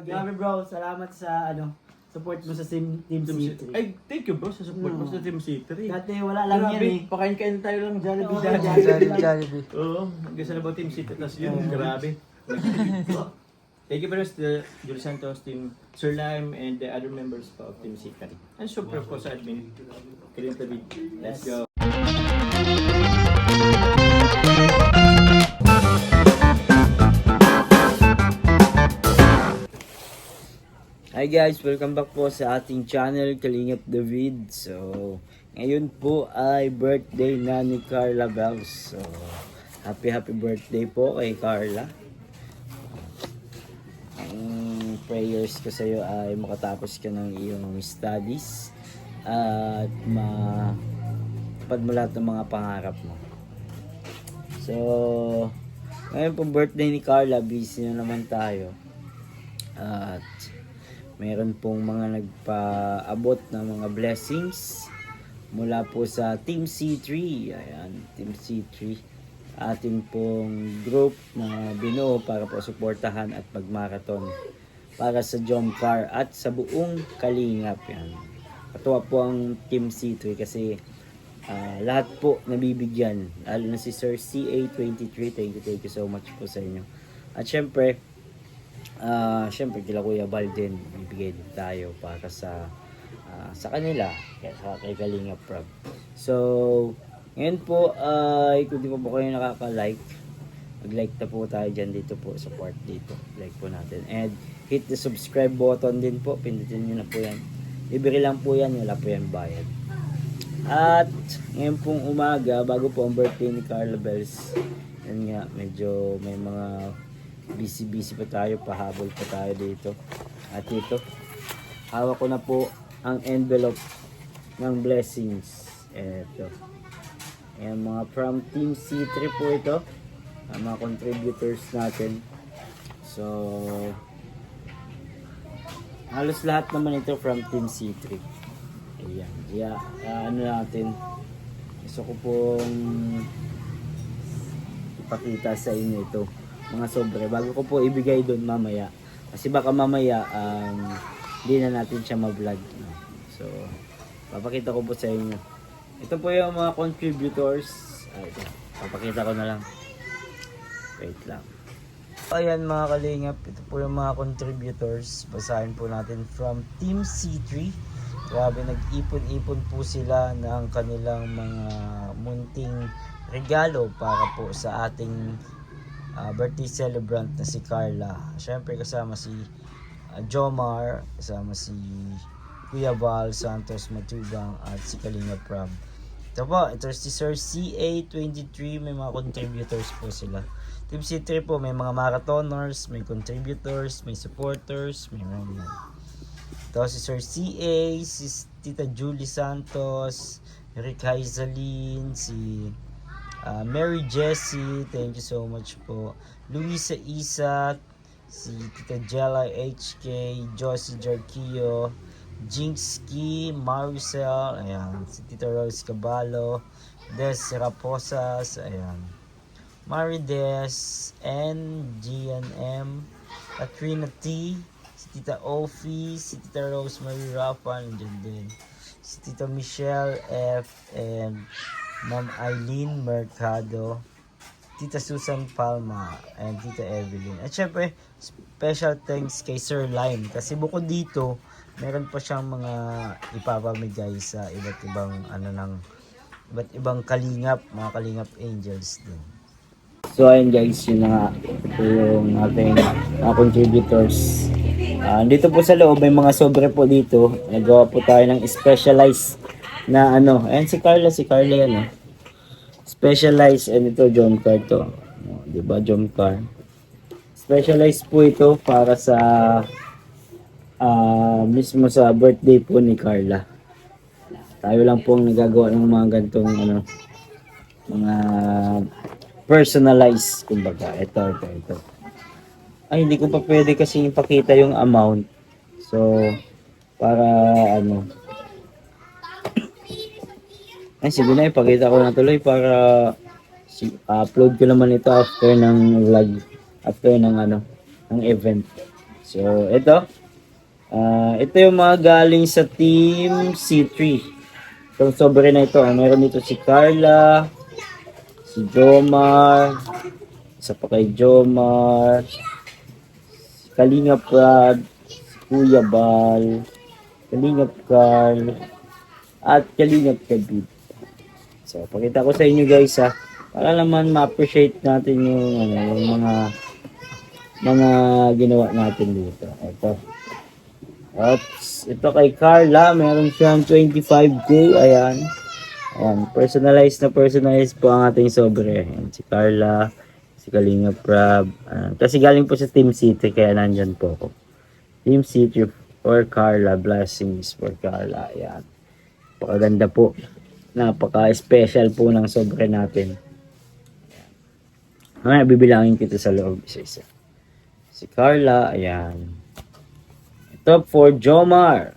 Grabe bro, salamat sa support mo sa Team C3. Ay, thank you bro sa support mo sa Team C3. Dati wala lang yan eh. Pakain-kain tayo lang Jollibee. Oo, Jollibee. Oo, hanggang sa nabaw Team C3. Tapos yun, grabe. Thank you very much to Julie Santos, Team Sir Lime, and the other members of Team C3. And super po sa admin. Kalim David. Let's go. Hi guys, welcome back po sa ating channel, Kalingap David. So, ngayon po ay birthday na ni Carla Bells. So, happy birthday po kay Carla. Ang prayers ko sa iyo ay makatapos ka ng iyong studies at mapad mo lahat ng mga pangarap mo. So, ngayon po birthday ni Carla, busy na naman tayo. At meron pong mga nagpaabot ng mga blessings mula po sa Team C3. Ayan, Team C3. Ating pong group na binuo para po suportahan at magmarathon para sa Jomcar at sa buong Kalingap. Yan. Katuwa po ang Team C3 kasi lahat po nabibigyan. Lalo na si Sir CA23. Thank you so much po sa inyo. At syempre, kila Kuya Bal din, bibigay din tayo para sa kanila, kay Kalingap Prab. So, ngayon po, kung di pa po kayo nakaka-like, mag-like na po tayo dyan dito po, support dito, like po natin. And hit the subscribe button din po, pindutin nyo na po yan. Libre lang po yan, wala po yan bayad. At ngayon pong umaga, bago po ang birthday ni Carla Bells, yan nga, medyo may mga busy pa tayo, pahabol pa tayo dito. At ito, hawak ko na po ang envelope ng blessings. Ito. Ayan, mga from Team C3 po ito. Ang mga contributors natin. So, halos lahat naman ito from Team C3. Ayan. Ano natin. Gusto ko pong ipakita sa inyo ito. Mga sobre. Bago ko po ibigay doon mamaya. Kasi baka mamaya hindi na natin siya ma-vlog. No? So, papakita ko po sa inyo. Ito po yung mga contributors. Ito. Papakita ko na lang. Wait lang. Ayan mga kalingap. Ito po yung mga contributors. Basahin po natin from Team C3. Grabe, nag-ipon-ipon po sila ng kanilang mga munting regalo para po sa ating birthday celebrant na si Carla. Syempre kasama si Jomar, kasama si Kuya Val Santos Matubang at si Kalingap Prab. Ito po, ito si Sir CA23, may mga contributors po sila. Team C3 po, may mga marathoners, may contributors, may supporters, may mga. Ito si Sir CA, si Tita Julie Santos, Rick Haizaline, si Mary Jessie, thank you so much po. Luisa Isak, si Tita Jella HK, Josie Jarquillo, Jinxki, Maricel, ayan, si Tita Rose Caballo, Des Raposas, ayan, Marides, N, GNM, Katrina T, si Tita Ofi, si Tita Rosemary Rafa, nandiyan din, si Tita Michelle F, and Ma'am Eileen Mercado, Tita Susan Palma, and Tita Evelyn. At syempre, special thanks kay Sir Lime. Kasi bukod dito, meron pa siyang mga ipapamigay sa iba't ibang kalingap, mga kalingap angels din. So ayun guys, yun na nga. Ito yung ating mga contributors. Dito po sa loob, may mga sobre po dito. Nagawa po tayo ng specialized na ayan si Carla yan specialized, and ito Jomcar to, diba Jomcar, specialized po ito para sa mismo sa birthday po ni Carla. Tayo lang pong nagagawa ng mga gantong mga personalized, kumbaga. Ito. Ay, hindi ko pa pwede kasi ipakita yung amount, so para ay, sige na, ipakita ko na tuloy para upload ko naman ito after ng vlog, after ng event. So, ito yung mga galing sa Team C3. Itong sobre na ito, meron dito si Carla, si Jomar, isa pa kay Jomar, si Kalinga Prad, si Kuya Bal, Kalingap Carl, at Kalingap Kabib. So, pakita ko sa inyo guys ha, para naman ma-appreciate natin yung, yung mga ginawa natin dito. Ito kay Carla, meron siyang 25k, ayan. Personalized po ang ating sobre. Ayan, si Carla, si Kalinga Prab. Kasi galing po sa Team City, kaya nandyan po ako. Team City for Carla, blessings for Carla. Ayan. Napakaganda po. Napaka-special po ng sobre natin. Mamaya bibilangin kita sa loob isa-isa. Si Carla, ayan. Ito for Jomar.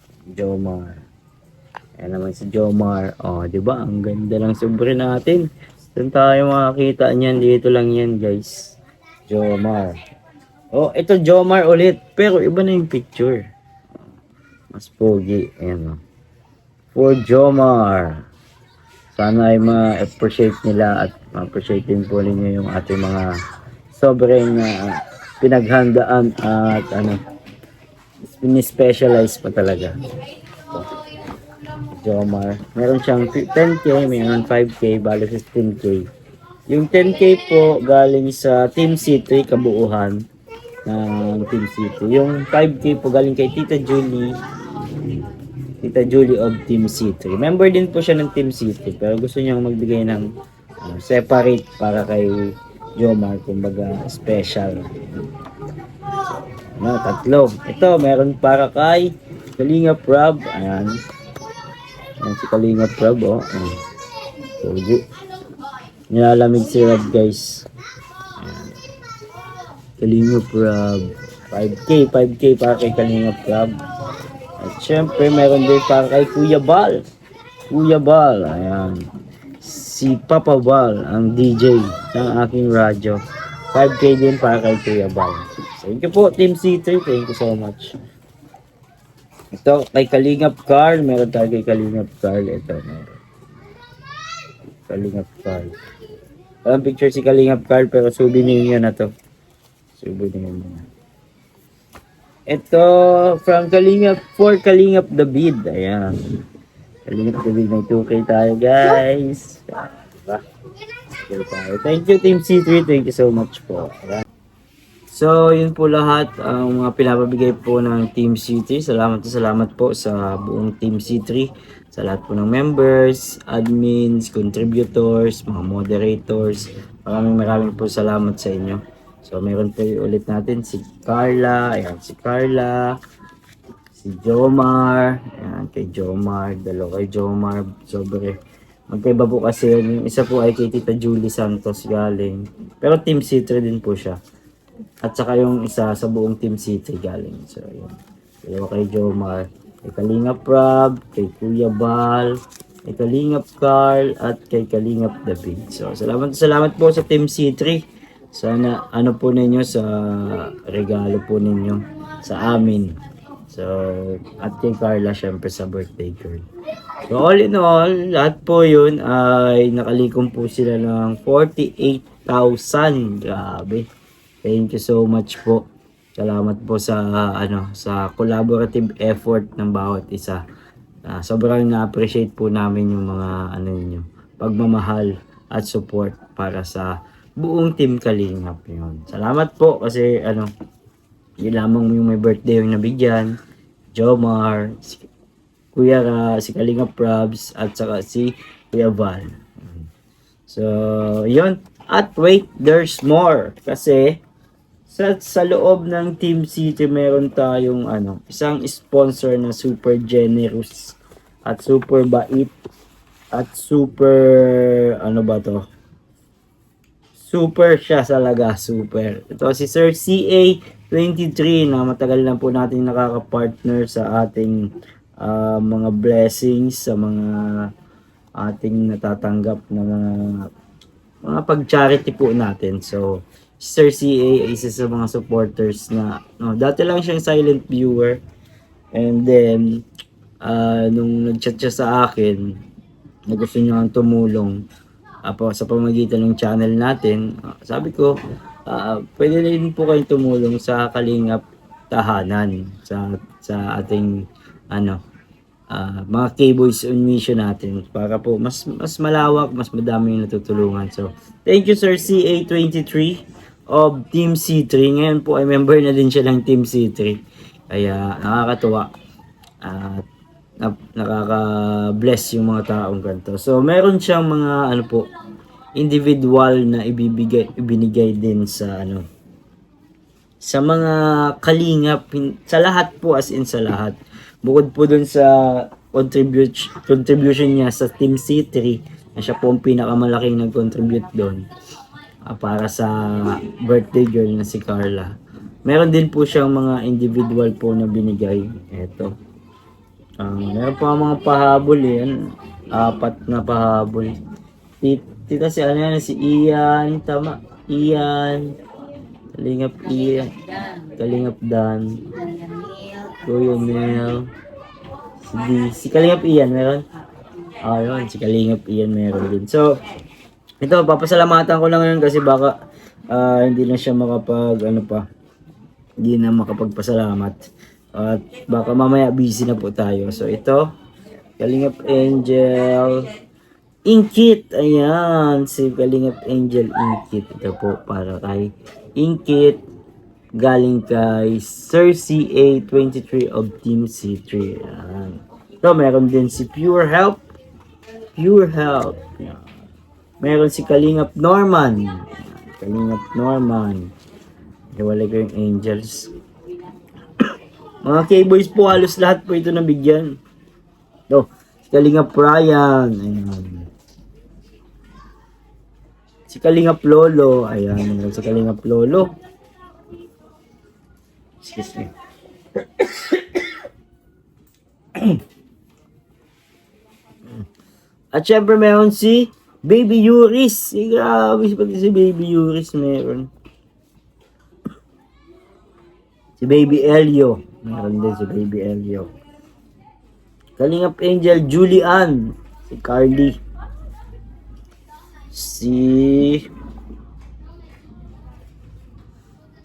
Ayan naman si Jomar. Oh, di ba? Ang ganda lang sobre natin. Saan tayo makakita niyan? Dito lang yan, guys. Jomar. Oh, ito Jomar ulit. Pero iba na yung picture. Mas pogi. Ayan, oh. For Jomar. Sana ay ma-appreciate nila at ma-appreciate din po ninyo yung ating mga sobrang pinaghandaan at specialize pa talaga. Jomar. Meron siyang 10k, meron 5k, bali 15k. Yung 10k po galing sa Team City, kabuuhan ng Team City. Yung 5k po galing kay Tita Julie of Team City. Member din po siya ng Team City, pero gusto niyang magbigay ng separate para kay Jomar, kumbaga special. Tatlo. Ito, meron para kay Kalinga Prab. Ayan. Ayan si Kalinga Prab, oh. Ayan. Pogi. Nilalamig si Rob, guys. Ayan. Kalinga Prab. 5k para kay Kalinga Prab. At syempre, meron din para kay Kuya Bal. Ayan. Si Papa Bal, ang DJ ng aking radyo. 5k din para kay Kuya Bal. Thank you po, Team C3. Thank you so much. Ito, kay Kalingap Carl. Meron tayo kay Kalingap Carl. Ito, meron. Kalingap Carl. Walang picture si Kalingap Carl, pero souvenir niya na to. Souvenir niya. Ito, from Kalingap, for Kalingap David. Ayan. Kalingap David, may 2K tayo, guys. Diba? Thank you, Team C3. Thank you so much po. Ayan. So, yun po lahat ang mga pinapabigay po ng Team C3. Salamat po sa buong Team C3. Sa lahat po ng members, admins, contributors, mga moderators. Maraming po salamat sa inyo. So, meron po ulit natin si Carla. Ayan, si Carla. Si Jomar. Ayan, kay Jomar. Dalawa kay Jomar. Sobre. Magkaiba po kasi yung isa po ay kay Tita Julie Santos galing. Pero Team C3 din po siya. At saka yung isa sa buong Team City galing. So, yun. Dalawa kay Jomar. Kay Kalingap Prab, kay Kuya Bal, kay Kalingap Carl, at kay Kalingap David. So, salamat po sa Team C3. Sana, po ninyo sa regalo po ninyo sa amin. So, at kay Carla, syempre sa birthday girl. So, all in all, lahat po yun ay nakalikom po sila ng 48,000. Grabe. Thank you so much po. Salamat po sa sa collaborative effort ng bawat isa. Sobrang na-appreciate po namin yung mga niyo, pagmamahal at support para sa buong Team Kalingap yun. Salamat po kasi yun lamang yung may birthday yung nabigyan. Jomar, si Kuya si Kalingap Probs at saka si Kuya Val. So, yun. At wait, there's more kasi sa loob ng Team City meron tayong isang sponsor na super generous at super bait at super super siya talaga, super. Ito si Sir CA23 na matagal na po natin nakaka-partner sa ating mga blessings, sa mga ating natatanggap na mga pag-charity po natin. So, Sir CA ay isa sa mga supporters na dati lang siyang silent viewer, and then nung nag-chat siya sa akin na gusto niya tumulong sa pamagitan ng channel natin, sabi ko pwede rin po kayong tumulong sa Kalingap Tahanan, sa ating mga K-Boys on Mission natin, para po mas malawak, mas madami yung natutulungan. So thank you Sir CA23 of Team C3. Ngayon po ay member na din siya ng Team C3, kaya nakakatuwa at nakaka-bless yung mga taong ganito. So meron siyang mga individual na ibinigay din sa sa mga kalingap, sa lahat po, as in sa lahat. Bukod po dun sa contribution niya sa Team C3, na siya po ang pinakamalaking nag-contribute doon para sa birthday girl na si Carla. Meron din po siyang mga individual po na binigay. Eto. Meron po mga pahabol yan. 4 na pahabol. Tita si si Ian, tama. Ian. Kalingap Ian. Kalingap Dan. Kuya Mel. Si Kalingap Ian meron? Yun, si Kalingap Ian meron din. So, ito, papasalamatan ko lang ngayon kasi baka hindi na siya hindi na makapagpasalamat. At baka mamaya busy na po tayo. So, ito, Kalingap Angel Inkit. Ayan, si Kalingap Angel Inkit. Ito po, para kay Inkit. Galing kay Sir CA23 of Team C3. Ayan. So, meron din si Pure Help. Pure Help. Ayan. Meron si Kalingap Norman. Kalingap Norman. Iwalay ko yung angels. Mga K-Boys po, halos lahat po ito nabigyan. So, si Kalingap Ryan. Ayan. Si Kalingap Lolo. Ayan. Si Kalingap Lolo. Excuse me. At syempre meron si Baby Yuris. Grabe, pati si Baby Yuris meron. Si Baby Elio. Meron din si Baby Elio. Kalingap Angel Julian. Si Carly. Si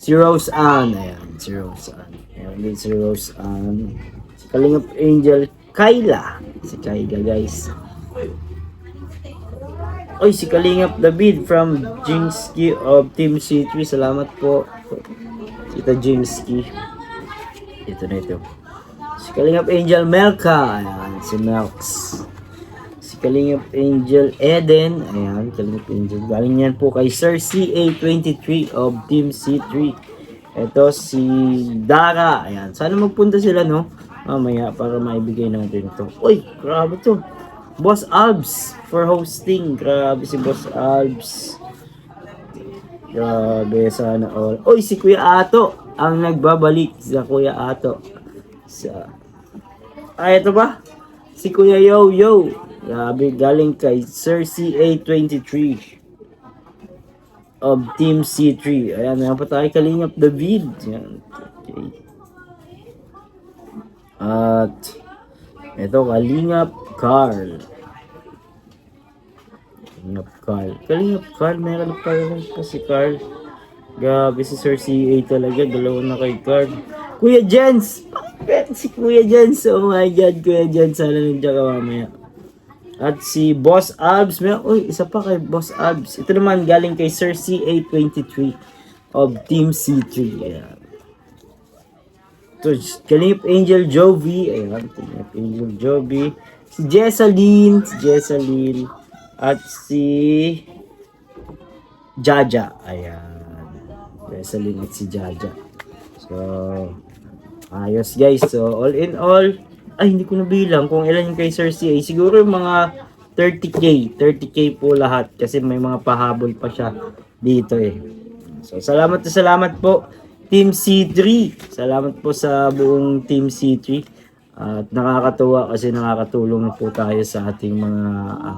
Rose Ann. Ayan, si Rose Ann. Ayan din si Rose Ann. Si Kalingap Angel Kayla. Si Kayla, guys. Oy, si Kalingap David from Jingski of Team C3. Salamat po. Kita Jingski. Ito na ito. Si Kalingap Angel Melka. Ayan, si Melks. Si Kalingap Angel Eden. Ayan, Kalingap Angel. Galing yan po kay Sir CA23 of Team C3. Ito si Dara. Ayan, sana magpunta sila, no? Mamaya para maibigay natin ito. Uy, grabe to. Boss Albs for hosting. Grabe si Boss Albs. Grabe, sana all. Uy, si Kuya Ato ang nagbabalik. Sa Kuya Ato. Ito ba? Si Kuya Yo Yo. Grabe, galing kay Sir CA23 of Team C3. Ayan, meron pa tayo Kalingap David. Ayan. Okay. At ito, Kalingap Carl. Kalingap Carl, meron pa rin pa si Carl. Grabe si Sir CA talaga, dalawa na kay Carl. Kuya Jens! Si Kuya Jens, oh my God, Kuya Jens, sana nandiyan ka mamaya. At si Boss Albs, isa pa kay Boss Albs. Ito naman galing kay Sir CA23 of Team C3. Ayan. Ito, Kalingap Angel Jovi. Ayan, Kalingap Angel Jovi. Si Jessalyn. At si Jaja. Ayan. Jessalyn at si Jaja. So, ayos guys. So, all in all, ay, hindi ko nabilang kung ilan yung kay Sir CA. Siguro yung mga 30k. 30k po lahat. Kasi may mga pahabol pa siya dito eh. So, salamat po Team C3. Salamat po sa buong Team C3. At nakakatuwa kasi nakakatulong po tayo sa ating mga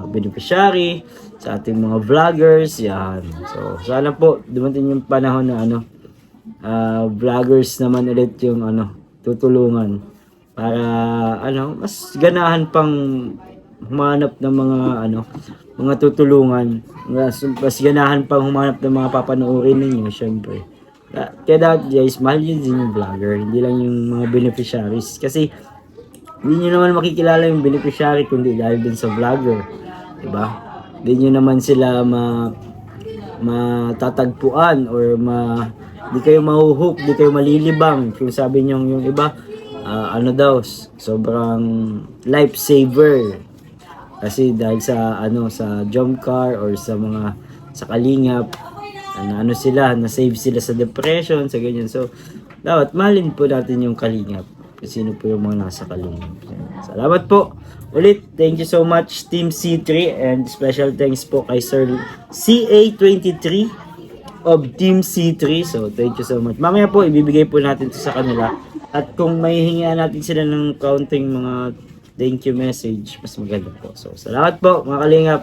beneficiary, sa ating mga vloggers, yan. So, sana po dumating yung panahon na vloggers naman ulit yung tutulungan para mas ganahan pang humanap ng mga tutulungan, mas ganahan pang humanap ng mga papanoorin ninyo, syempre. Kaya dapat guys, mahal yun din yung vlogger, hindi lang yung mga beneficiaries, kasi hindi nyo naman makikilala yung beneficiary kundi dahil din sa vlogger, diba? Hindi nyo naman sila matatagpuan or di kayo mahuhook, di kayo malilibang. Kung sabi nyo yung iba, sobrang lifesaver. Kasi dahil sa jump car or sa kalingap, na-save sila sa depression, sa ganyan. So, dapat mahalin po natin yung kalingap. Sino po yung mga nasa kalingap. Salamat po. Ulit, thank you so much Team C3 and special thanks po kay Sir CA23 of Team C3. So, thank you so much. Mamaya po, ibibigay po natin ito sa kanila. At kung may hingian natin sila ng counting mga thank you message, mas maganda po. So, salamat po mga kalingap.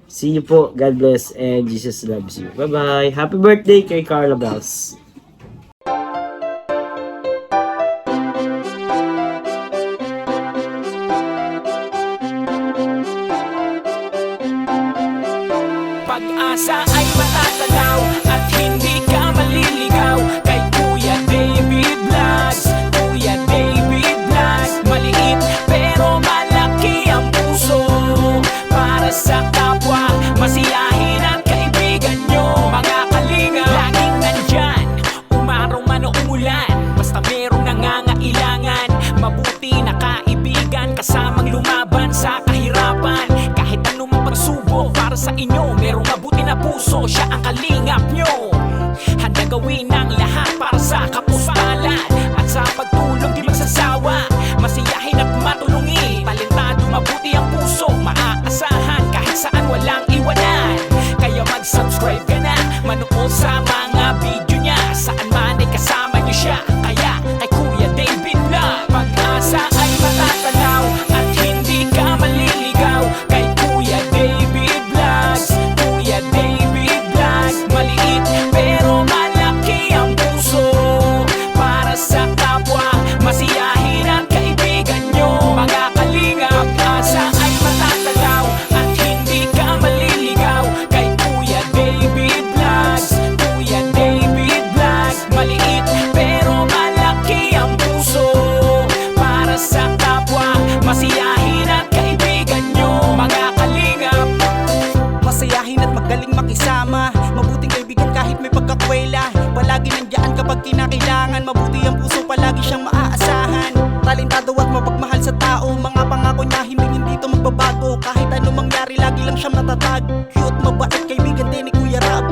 See you po. God bless and Jesus loves you. Bye-bye. Happy birthday kay Carla Bells. Pag-asa ay matatanaw at hindi ka maliligaw kay Kuya David Vlogs. Kuya David Vlogs, maliit pero malaki ang puso para sa kapwa, masiyahin at kaibigan nyo. Mga kalinga, laging nandyan, umaraw man o umulan, basta merong nangangailangan. Mabuti na kaibigan, kasamang lumaban sa kahirapan. Kahit anumang pagsubok para sa inyo, merong mabuti na puso, siya ang kalingap nyo. Handa gawin ang lahat para sa kapuspalad at sa pagtulong di magsasawa, masiyahin at matulungin. Talentado, mabuti ang puso, maaasahan kahit saan walang iwanan. Kaya mag-subscribe ka na, manood sa mga video niya, saan man ay kasama niyo siya. Kaya kay Kuya David Vlog, pag-asa ay matatanaw at hindi ka maliligaw kay Kuya David Vlogs. Kuya David Vlogs, maliit pero malaki ang puso para sa kapwa, masiyahin at kaibigan nyo. Mga kalinga, pag-asa ay matatanaw at hindi ka maliligaw kay Kuya David Vlogs. Kuya David Vlogs, maliit pero malaki ang puso para sa kapwa, masiyahin at kaibigan nyo. Mga kalingap, masayahin at magaling makisama, mabuting kaibigan kahit may pagkakwela. Palagi nandiyan kapag kinakailangan, mabuti ang puso, palagi siyang maaasahan. Talentado at mapagmahal sa tao, mga pangako niya hindi ito magbabago. Kahit anong mangyari, lagi lang siyang natatag. Cute, mabait, kaibigan din ni Kuya Rab.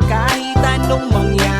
Kahit anong mangyari,